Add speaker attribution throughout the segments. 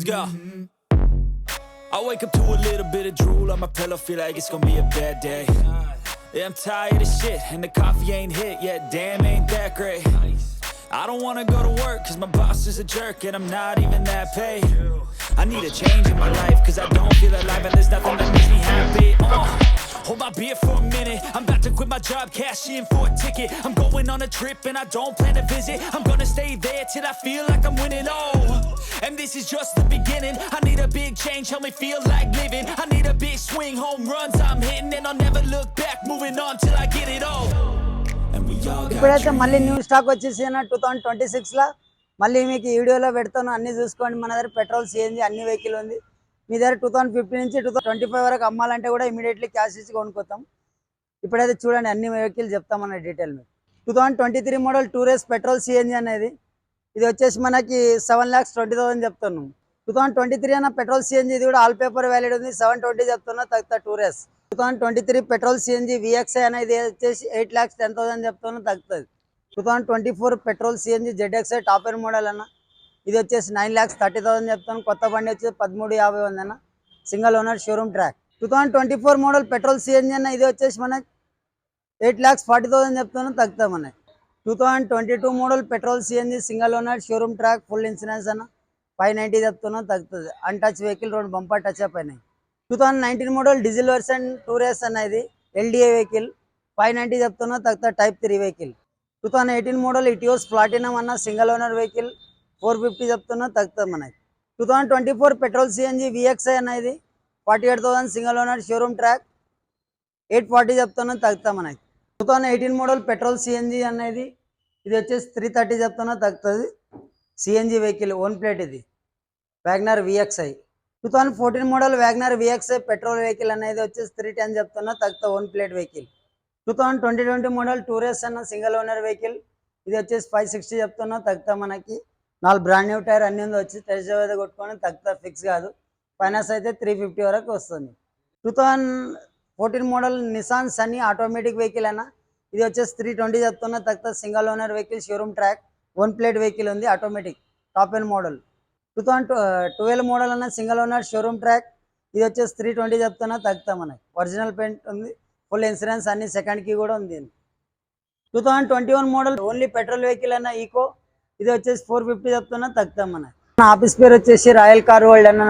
Speaker 1: go. I wake up to a little bit of drool on my pillow, feel like it's gonna be a bad day. Yeah, I'm tired of shit, and the coffee ain't hit yet, damn, ain't that great. I don't wanna go to work, cause my boss is a jerk, and I'm not even that paid. I need a change in my life, cause I don't feel alive, and there's nothing that makes me happy. Hold my beer for a minute, I'm about to quit my job, cash in for a ticket. I'm going on a trip, and I don't plan to visit. I'm gonna stay there till I feel like I'm winning, and this is just the beginning. I need a big change, help me feel like living. I need a big swing, home runs I'm hitting, and I'll never look back, moving on till I get it all.
Speaker 2: ఇప్పుడైతే మళ్ళీ new stock వచ్చేసి 2026 లా మళ్ళీ మీకు ఈ వీడియోలో పెడతాను. అన్ని చూసుకోండి. మన దగ్గర పెట్రోల్, సిఎన్జి అన్ని వెహికల్ ఉంది. మీ దగ్గర 2015 నుంచి 2025 వరకు అమ్మాలంటే కూడా ఇమీడియట్లీ క్యాష్ ఇచ్చి కొనుక్కోతాం. ఇప్పుడైతే చూడండి అన్ని వెహికల్ చెప్తామన్న డీటెయిల్ మీకు. 2023 మోడల్ టూరేస్ పెట్రోల్ సిఎన్జి అనేది ఇది వచ్చేసి మనకి 7,20,000 చెప్తాను. 2023 అన్న పెట్రోల్ సిఎన్జి ఇది కూడా ఆల్ పేపర్ వ్యాలిడ్ ఉంది. 720 చెప్తున్నా తగ్గుతా టూరేస్. 2023 పెట్రోల్ సిఎన్జి విఎక్స్ఐ అనేది వచ్చేసి 8,10,000 చెప్తున్నా తగ్గుతుంది. 2024 petrol CNG ZXi top end model అన్న ఇది వచ్చేసి 9,30,000 చెప్తాను. కొత్త బండి వచ్చేసి 13,50 ఉంది అన్న, single owner showroom track. 2024 model petrol CNG అన్న ఇది వచ్చేసి మనకి 8,40,000 చెప్తాను తగ్గుతాం మనకి. 2022 model petrol CNG single owner showroom track full insurance అన్న 590 చెప్తున్నా తగ్గుతుంది. అన్టచ్ వెహికల్, రెండు బంపర్ టచ్ అప్ అయినాయి. 2019 మోడల్ డీజిల్ వర్షన్ టూరేస్ అనేది ఎల్డిఏ వెహికల్ 590 చెప్తున్నా తగ్గుతా. Type 3 vehicle. 2018 model Etios platinum అన్న సింగిల్ ఓనర్ వెహికల్ 450 చెప్తున్నా తగ్గుతుంది మనకి. 2024 పెట్రోల్ సిఎన్జి విఎక్స్ఐ అనేది 48,000 సింగిల్ ఓనర్ షోరూమ్ ట్రాక్ 840 చెప్తున్నా తగ్గుతా మనకి. 2018 మోడల్ పెట్రోల్ సిఎన్జి అనేది ఇది వచ్చేసి 330 చెప్తున్నా తగ్గుతుంది. సిఎన్జి వెహికల్ ఓన్ ప్లేట్ ఇది WagonR VXI. 2014 model WagonR VXI petrol vehicle అనేది వచ్చేసి 310 చెప్తున్నా తగ్గుతా ఓన్ ప్లేట్ వెహికల్. 2020 మోడల్ టూరేస్ అన్న సింగిల్ ఓనర్ వెహికల్ ఇది వచ్చేసి 560 చెప్తున్నా తగ్గుతా మనకి. 4 బ్రాండ్ న్యూ టైర్ అన్ని వచ్చి టెస్ట్ డ్రైవ్ కొట్టుకొని తగ్గుతా, ఫిక్స్ కాదు. ఫైనాన్స్ అయితే 350 వరకు వస్తుంది. 2014 model Nissan Sunny automatic vehicle అన్న ఇది వచ్చేసి 320 చెప్తున్నా తగ్గుతా. Single owner vehicle showroom track own plate vehicle ఉంది, automatic top end model. 2012 model అన్న సింగిల్ ఓనర్ షోరూమ్ ట్రాక్ ఇది వచ్చేసి 320 చెప్తున్నా తగ్గుతా మనకి. ఒరిజినల్ పెయింట్ ఉంది, ఫుల్ ఇన్సూరెన్స్ అన్ని, సెకండ్ కీ కూడా ఉంది. 2021 మోడల్ ఓన్లీ పెట్రోల్ వెహికల్ అన్న ఈకో ఇది వచ్చేసి 450 చెప్తున్నా తగ్గుతాం మనకి. నా ఆఫీస్ పేరు వచ్చేసి రాయల్ కార్ వరల్డ్ అన్న,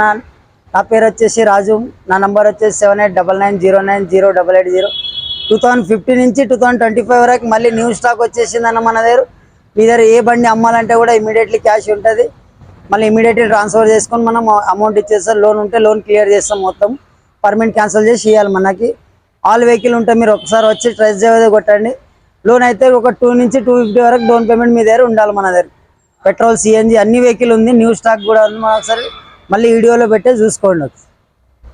Speaker 2: నా పేరు వచ్చేసి రాజు, నా నంబర్ వచ్చేసి 7899090880. 2015 నుంచి 2025 వరకు మళ్ళీ న్యూ స్టాక్ వచ్చేసిందన్న మన దగ్గర. మీ దగ్గర ఏ బండి అమ్మాలంటే కూడా ఇమీడియట్లీ క్యాష్ ఉంటుంది. మళ్ళీ ఇమీడియట్లీ ట్రాన్స్ఫర్ చేసుకొని మనం అమౌంట్ ఇచ్చేస్తాం. లోన్ ఉంటే లోన్ క్లియర్ చేస్తాం, మొత్తం పర్మనెంట్ క్యాన్సిల్ చేసి ఇవ్వాలి మనకి. ఆల్ వెహికల్ ఉంటే మీరు ఒకసారి వచ్చి ట్రెస్ట్ డ్రైవ్ కొట్టండి. లోన్ అయితే ఒక 2 నుంచి 250 వరకు డౌన్ పేమెంట్ మీ దగ్గర ఉండాలి. మన దగ్గర పెట్రోల్, సిఎన్జి అన్ని వెహికల్ ఉంది, న్యూ స్టాక్ కూడా ఉంది. మనం ఒకసారి మళ్ళీ వీడియోలో పెట్టే చూసుకోండి.